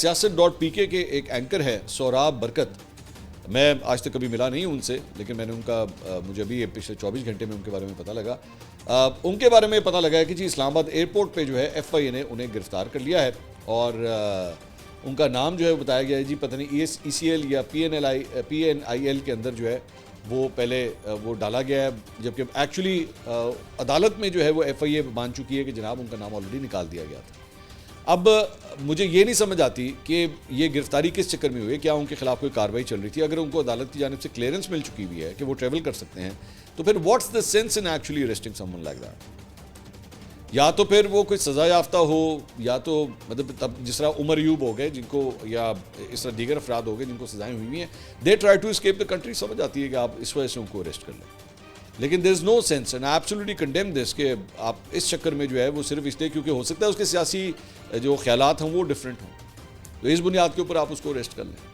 siyasat.pk کے ایک anchor ہے سوراب برکت. میں آج تک کبھی ملا نہیں ہوں ان سے, لیکن میں نے ان کا مجھے ابھی پچھلے 24 گھنٹے میں ان کے بارے میں پتہ لگا. ان کے بارے میں پتہ لگا ہے کہ جی اسلام آباد ایئرپورٹ پہ جو ہے ایف آئی اے نے انہیں گرفتار کر لیا ہے, اور ان کا نام جو ہے بتایا گیا ہے جی پتہ نہیں ای سی ایل یا پی این آئی ایل کے اندر جو ہے وہ پہلے وہ ڈالا گیا ہے, جبکہ ایکچولی عدالت میں جو ہے وہ ایف آئی اے مان چکی ہے کہ جناب ان کا نام آلریڈی نکال دیا گیا تھا. اب مجھے یہ نہیں سمجھ آتی کہ یہ گرفتاری کس چکر میں ہوئی ہے, کیا ان کے خلاف کوئی کارروائی چل رہی تھی؟ اگر ان کو عدالت کی جانب سے کلیئرنس مل چکی ہوئی ہے کہ وہ ٹریول کر سکتے ہیں تو پھر what's the sense in actually اریسٹنگ some one like that? یا تو پھر وہ کوئی سزا یافتہ ہو, یا تو مطلب تب جس طرح عمر ایوب ہو گئے جن کو, یا اس طرح دیگر افراد ہو گئے جن کو سزائیں ہوئی ہیں, they try to escape the country. سمجھ آتی ہے کہ آپ اس وجہ سے ان کو اریسٹ کر لیں, لیکن there is no sense and I absolutely condemn this کہ آپ اس چکر میں جو ہے وہ صرف اس لیے کیونکہ ہو سکتا ہے اس کے سیاسی جو خیالات ہیں وہ ڈفرینٹ ہوں, تو اس بنیاد کے اوپر آپ اس کو اریسٹ کر لیں.